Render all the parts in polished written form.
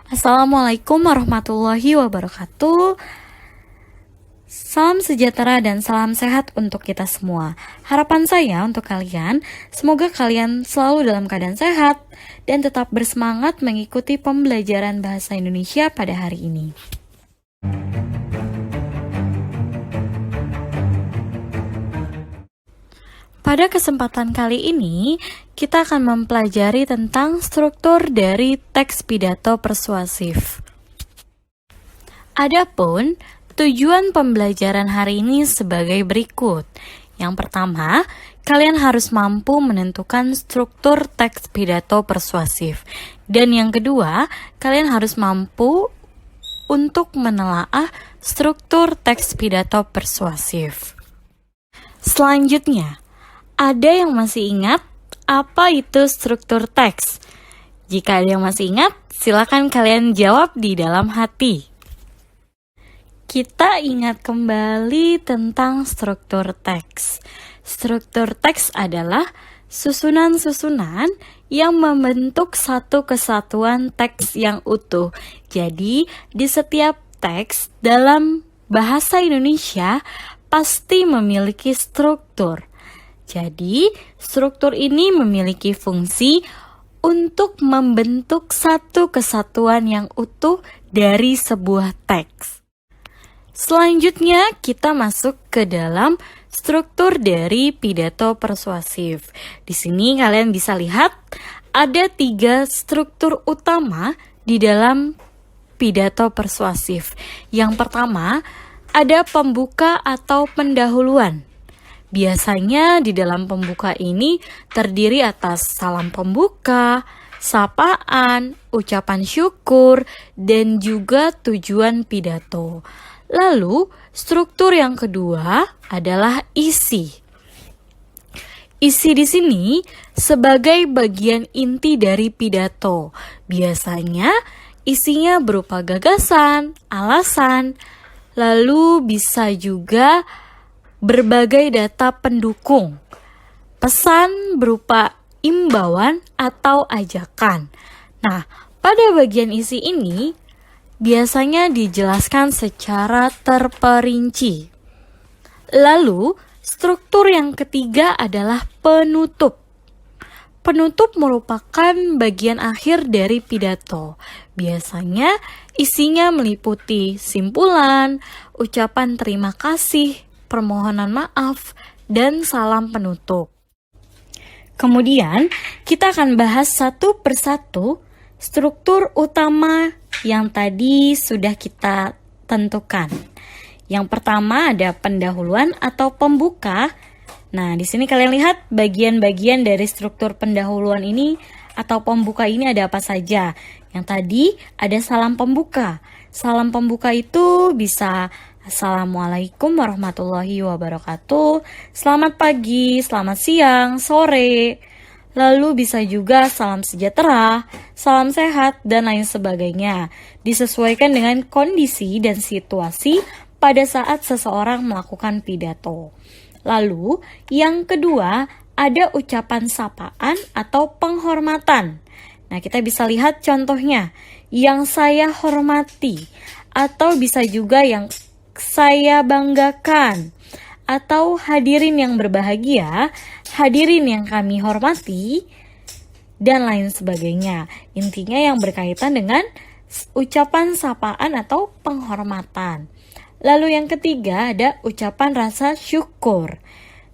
Assalamualaikum warahmatullahi wabarakatuh. Salam sejahtera dan salam sehat untuk kita semua. Harapan saya untuk kalian, semoga kalian selalu dalam keadaan sehat dan tetap bersemangat mengikuti pembelajaran bahasa Indonesia pada hari ini. Pada kesempatan kali ini, kita akan mempelajari tentang struktur dari teks pidato persuasif. Adapun tujuan pembelajaran hari ini sebagai berikut. Yang pertama, kalian harus mampu menentukan struktur teks pidato persuasif. Dan yang kedua, kalian harus mampu untuk menelaah struktur teks pidato persuasif. Selanjutnya, ada yang masih ingat apa itu struktur teks? Jika ada yang masih ingat, silakan kalian jawab di dalam hati. Kita ingat kembali tentang struktur teks. Struktur teks adalah susunan-susunan yang membentuk satu kesatuan teks yang utuh. Jadi, di setiap teks dalam bahasa Indonesia pasti memiliki struktur. Jadi, struktur ini memiliki fungsi untuk membentuk satu kesatuan yang utuh dari sebuah teks. Selanjutnya, kita masuk ke dalam struktur dari pidato persuasif. Di sini kalian bisa lihat ada 3 struktur utama di dalam pidato persuasif. Yang pertama, ada pembuka atau pendahuluan. Biasanya di dalam pembuka ini terdiri atas salam pembuka, sapaan, ucapan syukur, dan juga tujuan pidato. Lalu, struktur yang kedua adalah isi. Isi di sini sebagai bagian inti dari pidato. Biasanya isinya berupa gagasan, alasan, lalu bisa juga berbagai data pendukung, pesan berupa imbauan atau ajakan. Nah, pada bagian isi ini biasanya dijelaskan secara terperinci. Lalu, struktur yang ketiga adalah penutup. Penutup merupakan bagian akhir dari pidato. Biasanya isinya meliputi simpulan, ucapan terima kasih, permohonan maaf, dan salam penutup. Kemudian, kita akan bahas satu persatu struktur utama yang tadi sudah kita tentukan. Yang pertama ada pendahuluan atau pembuka. Nah, di sini kalian lihat bagian-bagian dari struktur pendahuluan ini atau pembuka ini ada apa saja. Yang tadi ada salam pembuka. Salam pembuka itu bisa Assalamualaikum warahmatullahi wabarakatuh. Selamat pagi, selamat siang, sore. Lalu bisa juga salam sejahtera, salam sehat, dan lain sebagainya. Disesuaikan dengan kondisi dan situasi pada saat seseorang melakukan pidato. Lalu, yang kedua, ada ucapan sapaan atau penghormatan. Nah, kita bisa lihat contohnya. Yang saya hormati, atau bisa juga yang saya banggakan, atau hadirin yang berbahagia, hadirin yang kami hormati, dan lain sebagainya. Intinya yang berkaitan dengan ucapan sapaan atau penghormatan. Lalu yang ketiga ada ucapan rasa syukur.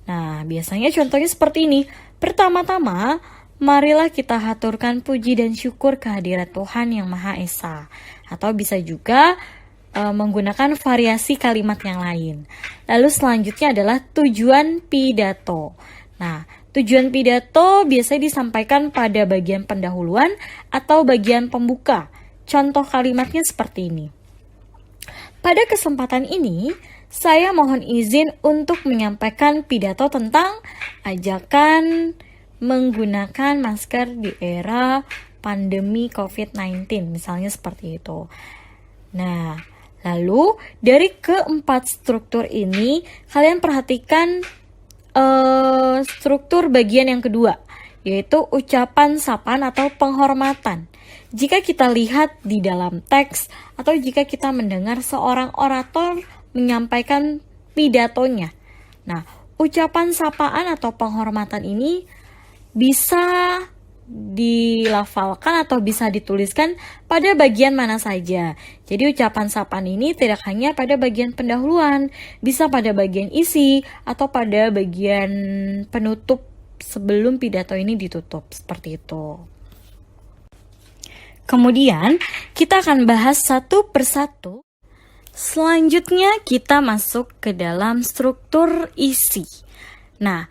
Nah, biasanya contohnya seperti ini. Pertama-tama, marilah kita haturkan puji dan syukur kehadirat Tuhan Yang Maha Esa. Atau bisa juga menggunakan variasi kalimat yang lain. Lalu selanjutnya adalah tujuan pidato. Nah, tujuan pidato biasanya disampaikan pada bagian pendahuluan atau bagian pembuka. Contoh kalimatnya seperti ini. Pada kesempatan ini, saya mohon izin untuk menyampaikan pidato tentang ajakan menggunakan masker di era pandemi COVID-19, misalnya seperti itu. Nah, lalu dari keempat struktur ini, kalian perhatikan struktur bagian yang kedua, yaitu ucapan sapaan atau penghormatan. Jika kita lihat di dalam teks atau jika kita mendengar seorang orator menyampaikan pidatonya. Nah, ucapan sapaan atau penghormatan ini bisa dilafalkan atau bisa dituliskan pada bagian mana saja. Jadi ucapan sapaan ini tidak hanya pada bagian pendahuluan, bisa pada bagian isi atau pada bagian penutup sebelum pidato ini ditutup, seperti itu. Kemudian kita akan bahas satu persatu. Selanjutnya kita masuk ke dalam struktur isi. Nah,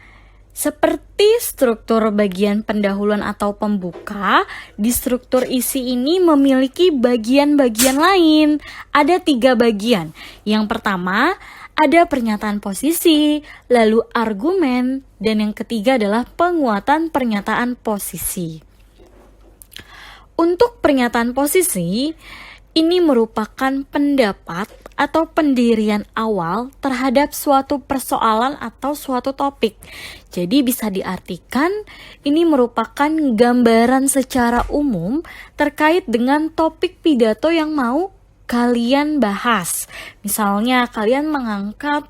seperti struktur bagian pendahuluan atau pembuka, di struktur isi ini memiliki bagian-bagian lain. Ada 3 bagian. Yang pertama, ada pernyataan posisi, lalu argumen, dan yang ketiga adalah penguatan pernyataan posisi. Untuk pernyataan posisi, ini merupakan pendapat atau pendirian awal terhadap suatu persoalan atau suatu topik. Jadi bisa diartikan ini merupakan gambaran secara umum terkait dengan topik pidato yang mau kalian bahas. Misalnya kalian mengangkat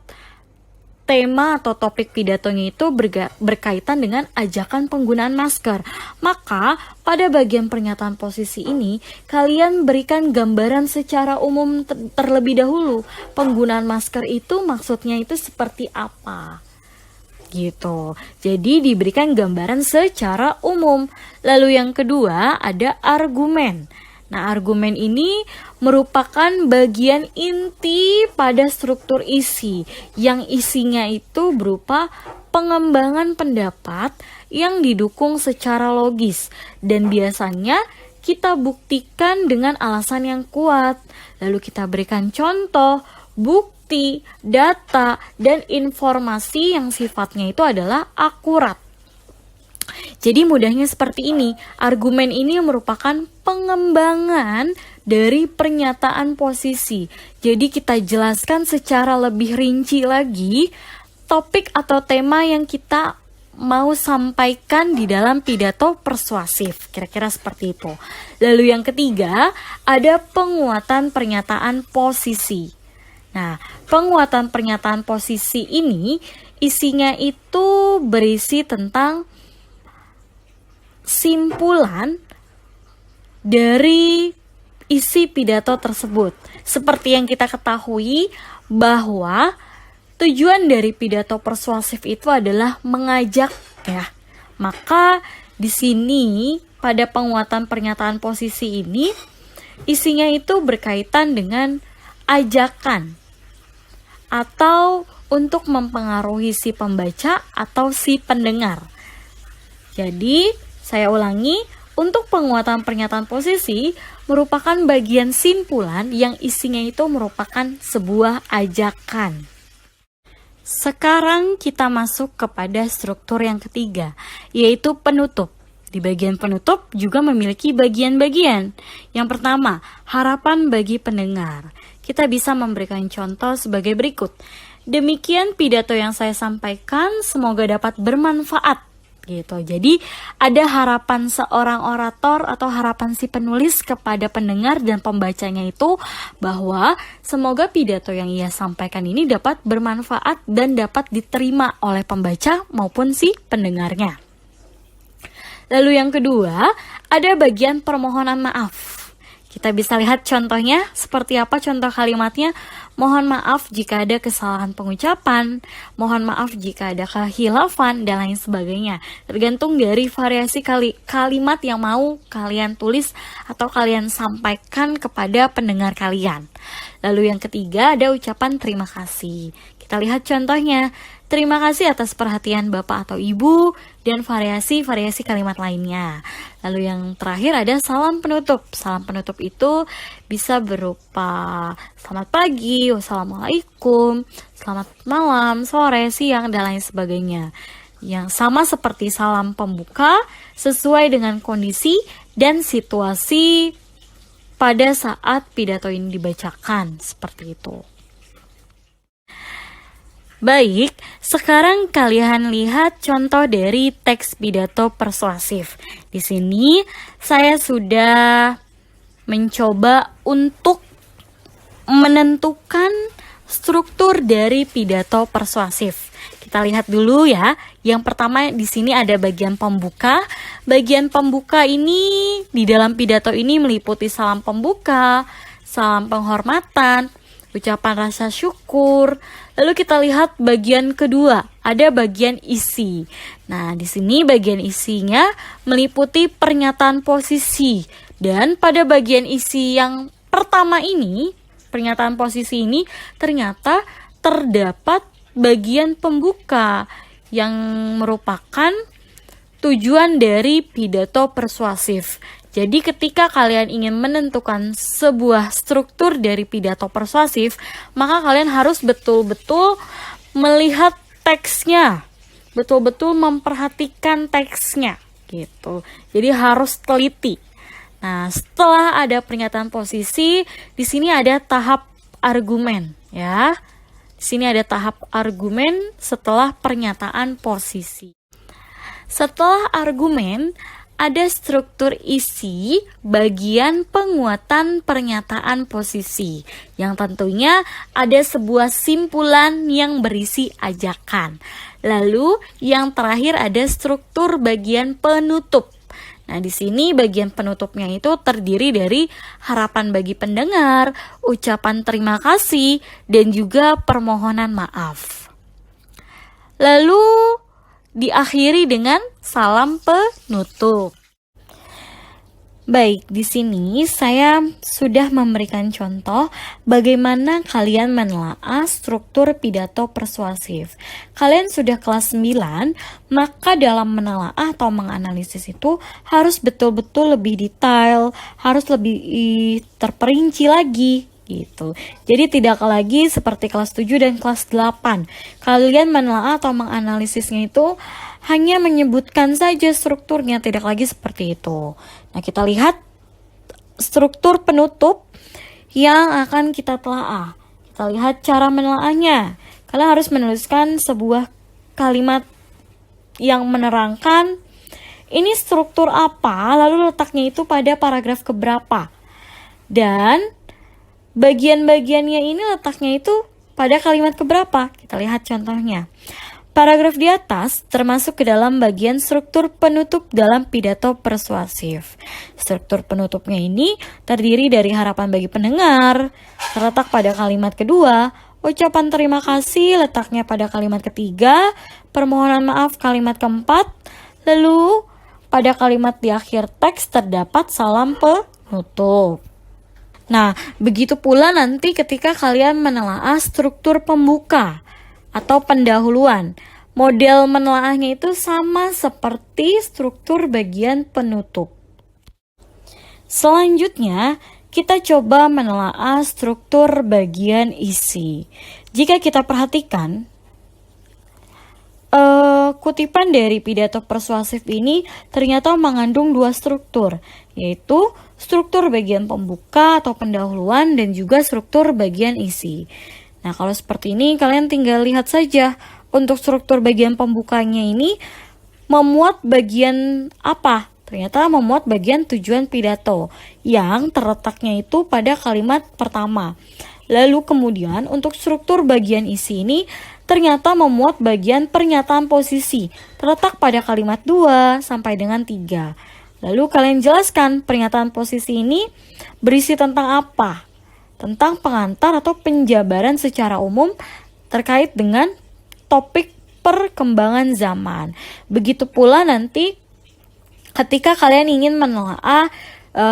tema atau topik pidatonya itu berkaitan dengan ajakan penggunaan masker. Maka pada bagian pernyataan posisi ini, kalian berikan gambaran secara umum terlebih dahulu. Penggunaan masker itu maksudnya itu seperti apa? Gitu. Jadi diberikan gambaran secara umum. Lalu yang kedua ada argumen. Nah, argumen ini merupakan bagian inti pada struktur isi, yang isinya itu berupa pengembangan pendapat yang didukung secara logis, dan biasanya kita buktikan dengan alasan yang kuat. Lalu kita berikan contoh, bukti, data, dan informasi yang sifatnya itu adalah akurat. Jadi mudahnya seperti ini, argumen ini merupakan pengembangan dari pernyataan posisi. Jadi kita jelaskan secara lebih rinci lagi topik atau tema yang kita mau sampaikan di dalam pidato persuasif. Kira-kira seperti itu. Lalu yang ketiga, ada penguatan pernyataan posisi. Nah, penguatan pernyataan posisi ini isinya itu berisi tentang simpulan dari isi pidato tersebut. Seperti yang kita ketahui bahwa tujuan dari pidato persuasif itu adalah mengajak, ya. Maka di sini pada penguatan pernyataan posisi ini isinya itu berkaitan dengan ajakan atau untuk mempengaruhi si pembaca atau si pendengar. Jadi saya ulangi, untuk penguatan pernyataan posisi merupakan bagian simpulan yang isinya itu merupakan sebuah ajakan. Sekarang kita masuk kepada struktur yang ketiga, yaitu penutup. Di bagian penutup juga memiliki bagian-bagian. Yang pertama, harapan bagi pendengar. Kita bisa memberikan contoh sebagai berikut. Demikian pidato yang saya sampaikan, semoga dapat bermanfaat. Gitu. Jadi ada harapan seorang orator atau harapan si penulis kepada pendengar dan pembacanya itu bahwa semoga pidato yang ia sampaikan ini dapat bermanfaat dan dapat diterima oleh pembaca maupun si pendengarnya. Lalu yang kedua, ada bagian permohonan maaf. Kita bisa lihat contohnya, seperti apa contoh kalimatnya. Mohon maaf jika ada kesalahan pengucapan, mohon maaf jika ada kehilafan, dan lain sebagainya. Tergantung dari variasi kalimat yang mau kalian tulis atau kalian sampaikan kepada pendengar kalian. Lalu yang ketiga ada ucapan terima kasih. Kita lihat contohnya. Terima kasih atas perhatian Bapak atau Ibu, dan variasi-variasi kalimat lainnya. Lalu yang terakhir ada salam penutup. Salam penutup itu bisa berupa selamat pagi, wassalamualaikum, selamat malam, sore, siang, dan lain sebagainya. Yang sama seperti salam pembuka, sesuai dengan kondisi dan situasi pada saat pidato ini dibacakan, seperti itu. Baik, sekarang kalian lihat contoh dari teks pidato persuasif. Di sini saya sudah mencoba untuk menentukan struktur dari pidato persuasif. Kita lihat dulu ya. Yang pertama di sini ada bagian pembuka. Bagian pembuka ini di dalam pidato ini meliputi salam pembuka, salam penghormatan, ucapan rasa syukur. Lalu kita lihat bagian kedua, ada bagian isi. Nah, di sini bagian isinya meliputi pernyataan posisi. Dan pada bagian isi yang pertama ini, pernyataan posisi ini ternyata terdapat bagian pembuka yang merupakan tujuan dari pidato persuasif. Jadi ketika kalian ingin menentukan sebuah struktur dari pidato persuasif, maka kalian harus betul-betul melihat teksnya, betul-betul memperhatikan teksnya gitu. Jadi harus teliti. Nah, setelah ada pernyataan posisi, di sini ada tahap argumen ya. Di sini ada tahap argumen setelah pernyataan posisi. Setelah argumen, ada struktur isi bagian penguatan pernyataan posisi, yang tentunya ada sebuah simpulan yang berisi ajakan. Lalu yang terakhir ada struktur bagian penutup. Nah, di sini bagian penutupnya itu terdiri dari harapan bagi pendengar, ucapan terima kasih, dan juga permohonan maaf. Lalu diakhiri dengan salam penutup. Baik, di sini saya sudah memberikan contoh bagaimana kalian menelaah struktur pidato persuasif. Kalian sudah kelas 9, maka dalam menelaah atau menganalisis itu harus betul-betul lebih detail, harus lebih terperinci lagi gitu. Jadi tidak lagi seperti kelas 7 dan kelas 8. Kalian menelaah atau menganalisisnya itu hanya menyebutkan saja strukturnya, tidak lagi seperti itu. Nah, kita lihat struktur penutup yang akan kita telaah. Kita lihat cara menelaahnya. Kalian harus menuliskan sebuah kalimat yang menerangkan ini struktur apa, lalu letaknya itu pada paragraf keberapa. Dan bagian-bagiannya ini letaknya itu pada kalimat keberapa. Kita lihat contohnya. Paragraf di atas termasuk ke dalam bagian struktur penutup dalam pidato persuasif. Struktur penutupnya ini terdiri dari harapan bagi pendengar, terletak pada kalimat kedua, ucapan terima kasih letaknya pada kalimat ketiga, permohonan maaf kalimat keempat, lalu pada kalimat di akhir teks terdapat salam penutup. Nah, begitu pula nanti ketika kalian menelaah struktur pembuka atau pendahuluan. Model menelaahnya itu sama seperti struktur bagian penutup. Selanjutnya, kita coba menelaah struktur bagian isi. Jika kita perhatikan, kutipan dari pidato persuasif ini ternyata mengandung dua struktur, yaitu struktur bagian pembuka atau pendahuluan dan juga struktur bagian isi. Nah, kalau seperti ini kalian tinggal lihat saja untuk struktur bagian pembukanya ini memuat bagian apa? Ternyata memuat bagian tujuan pidato yang terletaknya itu pada kalimat pertama. Lalu kemudian untuk struktur bagian isi ini ternyata memuat bagian pernyataan posisi terletak pada kalimat 2 sampai dengan 3. Lalu kalian jelaskan pernyataan posisi ini berisi tentang apa? Tentang pengantar atau penjabaran secara umum terkait dengan topik perkembangan zaman. Begitu pula nanti ketika kalian ingin menelaah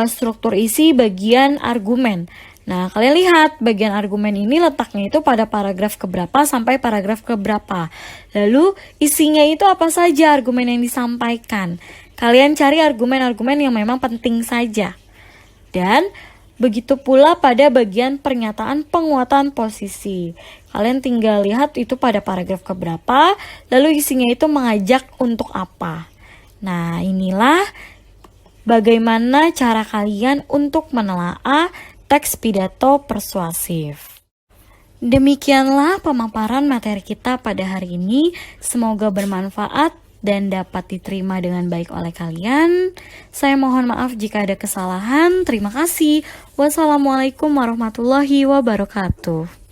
struktur isi bagian argumen. Nah, kalian lihat bagian argumen ini letaknya itu pada paragraf keberapa sampai paragraf keberapa. Lalu isinya itu apa saja argumen yang disampaikan. Kalian cari argumen-argumen yang memang penting saja. Dan begitu pula pada bagian pernyataan penguatan posisi. Kalian tinggal lihat itu pada paragraf keberapa, lalu isinya itu mengajak untuk apa. Nah, inilah bagaimana cara kalian untuk menelaah teks pidato persuasif. Demikianlah pemaparan materi kita pada hari ini. Semoga bermanfaat dan dapat diterima dengan baik oleh kalian. Saya mohon maaf jika ada kesalahan. Terima kasih. Wassalamualaikum warahmatullahi wabarakatuh.